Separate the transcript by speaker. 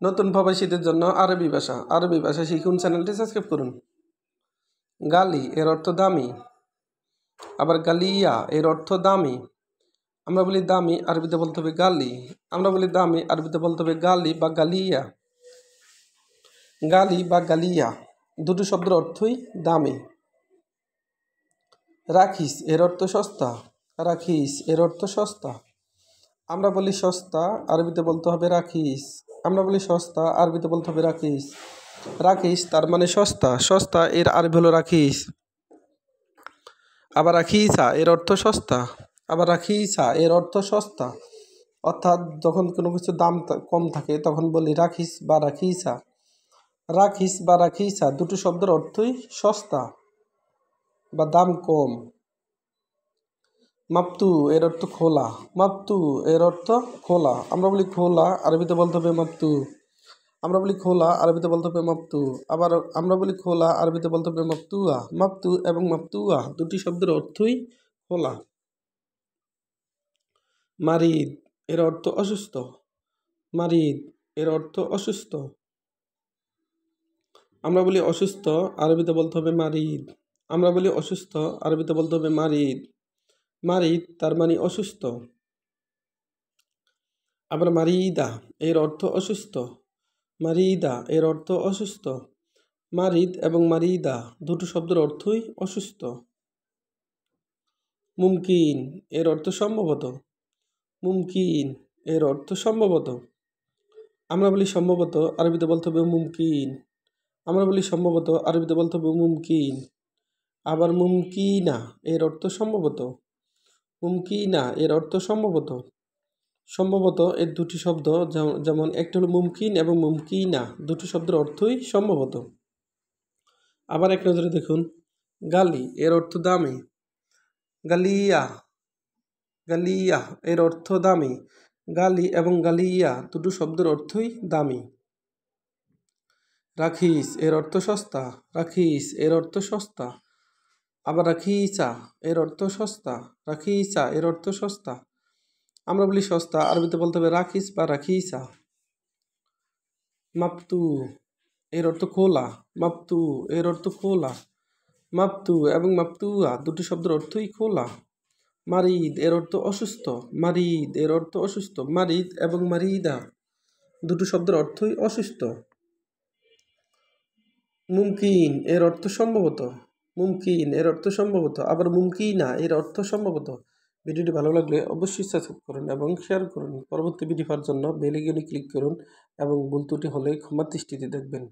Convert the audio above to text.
Speaker 1: নতুন প্রবাসীদের জন্য আরবি ভাষা শিখুন চ্যানেলটি সাবস্ক্রাইব করুন। গালি এর অর্থ দামি, আবার গালিয়া এর অর্থ দামি। আমরা বলি দামি, আরবিতে বলতে হবে গালি। আমরা বলি দামি, আরবিতে বলতে হবে গালি বা গালিয়া। গালি বা গালিয়া দুটো শব্দের অর্থই দামি। রাখিস এর অর্থ সস্তা, রাখিস এর অর্থ সস্তা। আমরা বলি সস্তা, আরবিতে বলতে হবে রাখিস। আমরা বলি সস্তা, আরবিতে বলতে হবে রাখিস। রাখিস তার মানে সস্তা, সস্তা এর আরবি হলো রাখিস। আবার রাখিসা এর অর্থ সস্তা, আবার রাখিসা এর অর্থ সস্তা। অর্থাৎ যখন কোনো কিছু দাম কম থাকে তখন বলি রাখিস বা রাখিসা। রাখিস বা রাখিসা দুটো শব্দের অর্থই সস্তা বা দাম কম। মাপতু এর অর্থ খোলা, মাপতু এর অর্থ খোলা। আমরা বলি খোলা, আরবিতে বলতে হবে মাপতু। আমরা বলি খোলা, আরবিতে বলতে হবে মাপতু। আবার আমরা বলি খোলা, আরবিতে বলতে হবে মাপতুয়া। মাপতু এবং মাপতুয়া দুটি শব্দের অর্থই খোলা। মারিদ এর অর্থ অসুস্থ, মারিদ এর অর্থ অসুস্থ। আমরা বলি অসুস্থ, আরবিতে বলতে হবে মারিদ। আমরা বলি অসুস্থ, আরবিতে বলতে হবে মারিদ। মারিদ তার মানে অসুস্থ। আবার মারিদা এর অর্থ অসুস্থ, মারিদা এর অর্থ অসুস্থ। মারিদ এবং মারিদা দুটো শব্দের অর্থই অসুস্থ। মুমকিন এর অর্থ সম্ভবত, মুমকিন এর অর্থ সম্ভবত। আমরা বলি সম্ভবত, আরবিতে বলতে হবে মুমকিন। আমরা বলি সম্ভবত, আরবিতে বলতে হবে মুমকিন। আবার মুমকিনা এর অর্থ সম্ভবত, মুমকিনা এর অর্থ সম্ভবত। সম্ভবত এর দুটি শব্দ, যেমন একটা হলো মুমকিন এবং মুমকিনা, দুটি শব্দের অর্থই সম্ভবত। আবার এক নজরে দেখুন, গালি এর অর্থ দামি, গালিয়া, গালিয়া এর অর্থ দামি। গালি এবং গালিয়া দুটো শব্দের অর্থই দামি। রাখিস এর অর্থ সস্তা, রাখিস এর অর্থ সস্তা। আবার রাখিসা এর অর্থ সস্তা, রাখিসা এর অর্থ সস্তা। আমরা বলি সস্তা, আরবিতে বলতে হবে রাখিস বা রাখিসা। মাপতু এর অর্থ খোলা, মাপতু এর অর্থ খোলা। মাপতু এবং মাপতুয়া দুটি শব্দের অর্থই খোলা। মারিদ এর অর্থ অসুস্থ, মারিদ এর অর্থ অসুস্থ। মারিদ এবং মারিদা দুটো শব্দের অর্থই অসুস্থ। মুমকিন এর অর্থ সম্ভবত, মুমকিন এর অর্থ সম্ভবত। আবার মুমকিনা এর অর্থ সম্ভবত। ভিডিওটি ভালো লাগলে অবশ্যই সাবস্ক্রাইব করুন এবং শেয়ার করুন। পরবর্তী ভিডিও পাওয়ার জন্য বেল আইকনে ক্লিক করুন এবং ভুল ত্রুটি হলে ক্ষমার দৃষ্টিতে দেখবেন।